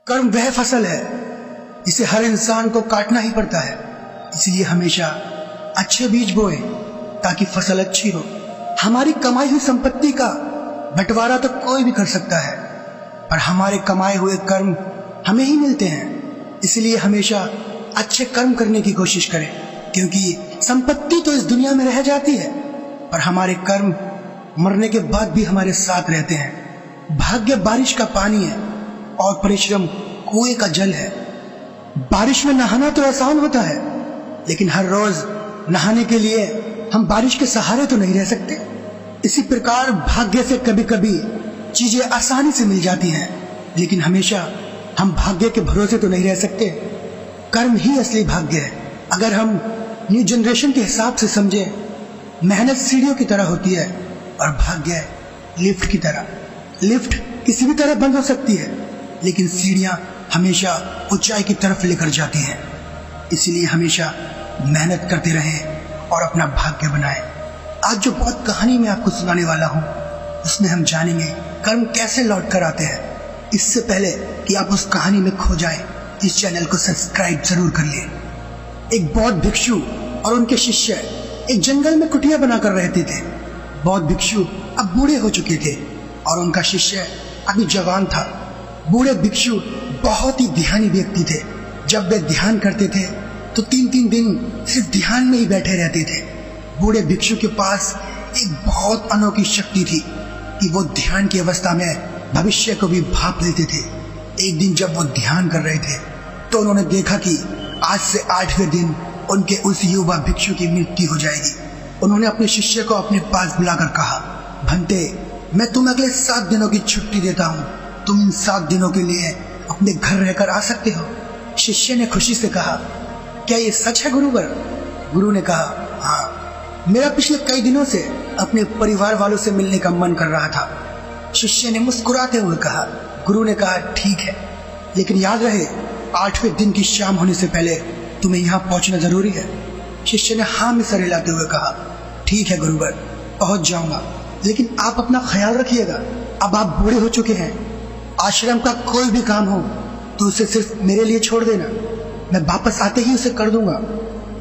कर्म वह फसल है जिसे हर इंसान को काटना ही पड़ता है। इसलिए हमेशा अच्छे बीज बोए ताकि फसल अच्छी हो। हमारी कमाई हुई संपत्ति का बंटवारा तो कोई भी कर सकता है, पर हमारे कमाए हुए कर्म हमें ही मिलते हैं। इसलिए हमेशा अच्छे कर्म करने की कोशिश करें, क्योंकि संपत्ति तो इस दुनिया में रह जाती है, पर हमारे कर्म मरने के बाद भी हमारे साथ रहते हैं। भाग्य बारिश का पानी है और परिश्रम कुएं का जल है। बारिश में नहाना तो आसान होता है, लेकिन हर रोज नहाने के लिए हम बारिश के सहारे तो नहीं रह सकते। इसी प्रकार भाग्य से कभी कभी चीजें आसानी से मिल जाती हैं, लेकिन हमेशा हम भाग्य के भरोसे तो नहीं रह सकते। कर्म ही असली भाग्य है। अगर हम न्यू जनरेशन के हिसाब से समझें, मेहनत सीढ़ियों की तरह होती है और भाग्य लिफ्ट की तरह। लिफ्ट किसी भी तरह बंद हो सकती है, लेकिन सीढ़ियां हमेशा ऊंचाई की तरफ लेकर जाती हैं। इसीलिए हमेशा मेहनत करते रहें और अपना भाग्य बनाएं। आज जो बहुत कहानी मैं आपको सुनाने वाला हूं, उसमें हम जानेंगे कर्म कैसे लौट कर आते हैं। इससे पहले कि आप उस कहानी में खो जाएं, इस चैनल को सब्सक्राइब जरूर करिए। एक बौद्ध भिक्षु और उनके शिष्य एक जंगल में कुटिया बनाकर रहते थे। बौद्ध भिक्षु अब बूढ़े हो चुके थे और उनका शिष्य अभी जवान था। बूढ़े भिक्षु बहुत ही ध्यानी व्यक्ति थे। जब वे ध्यान करते थे तो 3-3 दिन सिर्फ ध्यान में ही बैठे रहते थे। बूढ़े भिक्षु के पास एक बहुत अनोखी शक्ति थी कि वो ध्यान की अवस्था में भविष्य को भी भांप लेते थे। एक दिन जब वो ध्यान कर रहे थे तो उन्होंने देखा कि आज से 8वें दिन उनके उस युवा भिक्षु की मृत्यु हो जाएगी। उन्होंने अपने शिष्य को अपने पास बुलाकर कहा, भंते, मैं तुम्हें अगले 7 दिनों की छुट्टी देता हूँ। तुम इन 7 दिनों के लिए अपने घर रहकर आ सकते हो। शिष्य ने खुशी से कहा, क्या ये सच है गुरुवर? गुरु ने कहा, हाँ, मेरा पिछले कई दिनों से अपने परिवार वालों से मिलने का मन कर रहा था। शिष्य ने मुस्कुराते हुए कहा। गुरु ने कहा, ठीक है, लेकिन याद रहे 8वें दिन की शाम होने से पहले तुम्हें यहाँ पहुंचना जरूरी है। शिष्य ने हाँ में सर हिलाते हुए कहा, ठीक है गुरुवर, पहुंच जाऊंगा, लेकिन आप अपना ख्याल रखिएगा। अब आप बूढ़े हो चुके हैं। आश्रम का कोई भी काम हो तो उसे सिर्फ मेरे लिए छोड़ देना, मैं वापस आते ही उसे कर दूंगा।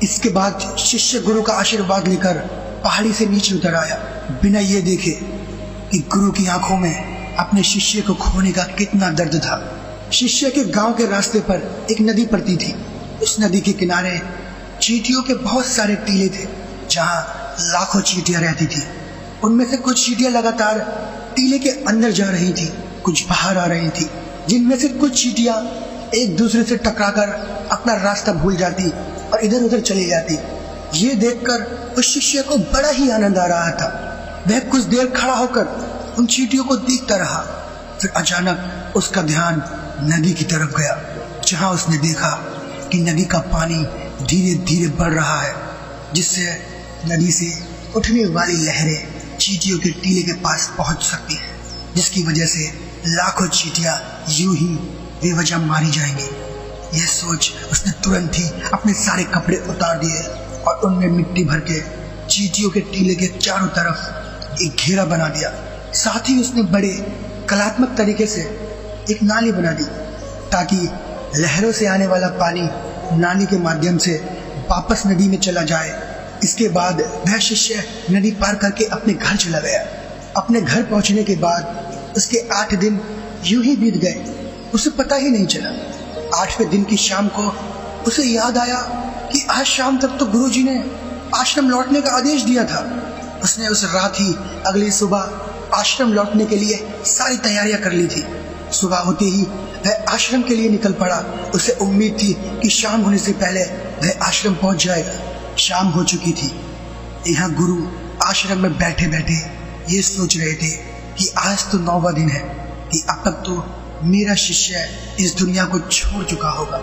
इसके बाद शिष्य गुरु का आशीर्वाद लेकर पहाड़ी से नीचे उतर आया, बिना ये देखे कि गुरु की आंखों में अपने शिष्य को खोने का कितना दर्द था। शिष्य के गांव के रास्ते पर एक नदी पड़ती थी। उस नदी के किनारे चींटियों के बहुत सारे टीले थे, जहां लाखों चींटियां रहती थी। उनमें से कुछ चींटियां लगातार टीले के अंदर जा रही थी, कुछ बाहर आ रही थी। जिनमें से कुछ चींटियां एक दूसरे से टकराकर अपना रास्ता भूल जाती और इधर उधर चली जाती। ये देखकर उस शिष्य को बड़ा ही आनंद आ रहा था। वह कुछ देर खड़ा होकर उन चींटियों को देखता रहा। फिर अचानक उसका ध्यान नदी की तरफ गया, जहां उसने देखा कि नदी का पानी धीरे धीरे बढ़ रहा है, जिससे नदी से उठने वाली लहरें चींटियों के टीले के पास पहुंच सकती है, जिसकी वजह से लाखों चींटियां यूं ही बेवजह मारी जाएंगी। यह सोच उसने तुरंत ही अपने सारे कपड़े उतार दिए और उनमें मिट्टी भर के चींटियों के टीले के चारों तरफ एक घेरा बना दिया। साथ ही उसने बड़े कलात्मक तरीके से एक नाली बना दी, ताकि लहरों से आने वाला पानी नाली के माध्यम से वापस नदी में चला जाए। इसके बाद वह शिष्य नदी पार करके अपने घर चला गया। अपने घर पहुंचने के बाद उसके 8 दिन यूं ही बीत गए, उसे पता ही नहीं चला। 8वें दिन की शाम को उसे याद आया कि आज शाम तक तो गुरुजी ने आश्रम लौटने का आदेश दिया था। उसने उस रात ही अगली सुबह आश्रम लौटने के लिए सारी तैयारियां कर ली थी। सुबह होते ही वह आश्रम के लिए निकल पड़ा। उसे उम्मीद थी कि शाम होने से पहले वह आश्रम पहुंच जाएगा। शाम हो चुकी थी। यहाँ गुरु आश्रम में बैठे बैठे ये सोच रहे थे कि आज तो 9वां दिन है कि अब तक तो मेरा शिष्य इस दुनिया को छोड़ चुका होगा।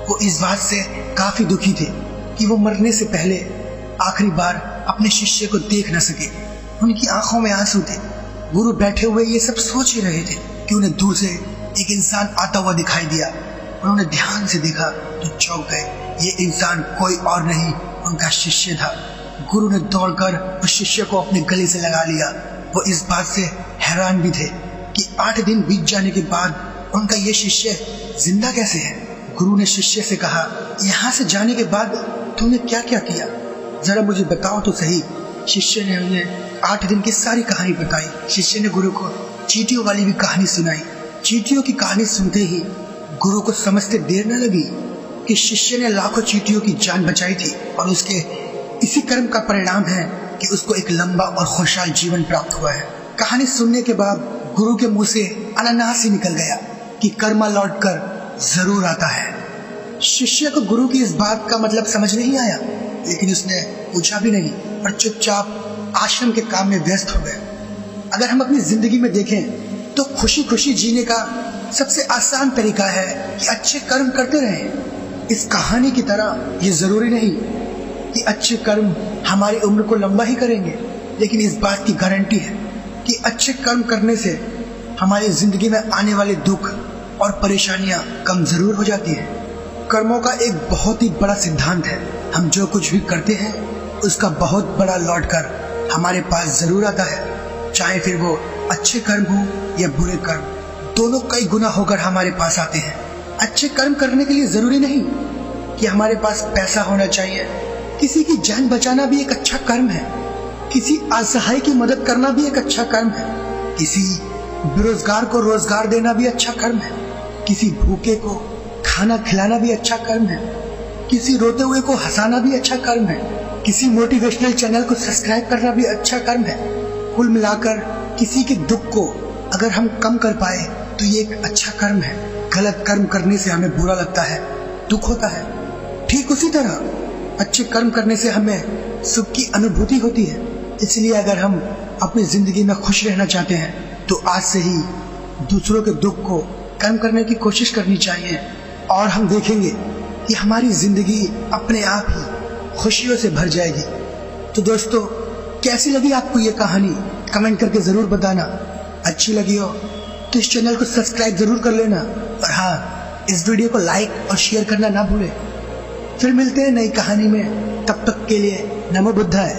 वो इस बात से काफी दुखी थे कि वो मरने से पहले आखिरी बार अपने शिष्य को देख न सके। उनकी आंखों में आंसू थे। गुरु बैठे हुए ये सब सोच ही रहे थे कि उन्हें दूर से एक इंसान आता हुआ दिखाई दिया। उन्होंने ध्यान से देखा तो चौंक गए। ये इंसान कोई और नहीं, उनका शिष्य था। गुरु ने दौड़कर उस शिष्य को अपने गले से लगा लिया। वो इस बात से हैरान भी थे कि 8 दिन बीत जाने के बाद उनका ये शिष्य जिंदा कैसे है? गुरु ने शिष्य से कहा, यहाँ से जाने के बाद तूने क्या क्या किया, जरा मुझे बताओ तो सही। शिष्य ने उन्हें 8 दिन की सारी कहानी बताई। शिष्य ने गुरु को चींटियों वाली भी कहानी सुनाई। चींटियों की कहानी सुनते ही गुरु को समझते देर न लगी कि शिष्य ने लाखों चींटियों की जान बचाई थी और उसके इसी कर्म का परिणाम है कि उसको एक लंबा और खुशहाल जीवन प्राप्त हुआ है। कहानी सुनने के बाद गुरु के मुंह से अनानास ही निकल गया कि कर्मा लौटकर जरूर आता है। शिष्य को गुरु की इस बात का मतलब समझ नहीं आया, लेकिन उसने पूछा भी नहीं और चुपचाप आश्रम के काम में व्यस्त हो गया। अगर हम अपनी जिंदगी में देखें तो खुशी खुशी जीने का सबसे आसान तरीका है कि अच्छे कर्म करते रहें। इस कहानी की तरह ये जरूरी नहीं कि अच्छे कर्म हमारी उम्र को लंबा ही करेंगे, लेकिन इस बात की गारंटी है कि अच्छे कर्म करने से हमारी जिंदगी में आने वाले दुख और परेशानियां कम जरूर हो जाती हैं। कर्मों का एक बहुत ही बड़ा सिद्धांत है, हम जो कुछ भी करते हैं उसका बहुत बड़ा लौट कर हमारे पास जरूर आता है, चाहे फिर वो अच्छे कर्म हो या बुरे कर्म, दोनों कई गुना होकर हमारे पास आते हैं। अच्छे कर्म करने के लिए जरूरी नहीं कि हमारे पास पैसा होना चाहिए। किसी की जान बचाना भी एक अच्छा कर्म है, किसी असहाय की मदद करना भी एक अच्छा कर्म है, किसी बेरोजगार को रोजगार देना भी अच्छा कर्म है, किसी भूखे को खाना खिलाना भी अच्छा कर्म है, किसी रोते हुए को हंसाना भी अच्छा कर्म है, किसी मोटिवेशनल चैनल को सब्सक्राइब करना भी अच्छा कर्म है। कुल मिलाकर किसी के दुख को अगर हम कम कर पाए तो ये एक अच्छा कर्म है। गलत कर्म करने से हमें बुरा लगता है, दुख होता है। ठीक उसी तरह अच्छे कर्म करने से हमें सुख की अनुभूति होती है। इसलिए अगर हम अपनी जिंदगी में खुश रहना चाहते हैं तो आज से ही दूसरों के दुख को कम करने की कोशिश करनी चाहिए और हम देखेंगे कि हमारी जिंदगी अपने आप ही खुशियों से भर जाएगी। तो दोस्तों, कैसी लगी आपको ये कहानी? कमेंट करके जरूर बताना। अच्छी लगी हो तो इस चैनल को सब्सक्राइब जरूर कर लेना और हाँ, इस वीडियो को लाइक और शेयर करना ना भूलें। फिर मिलते हैं नई कहानी में, तब तक के लिए नमो बुद्धाय।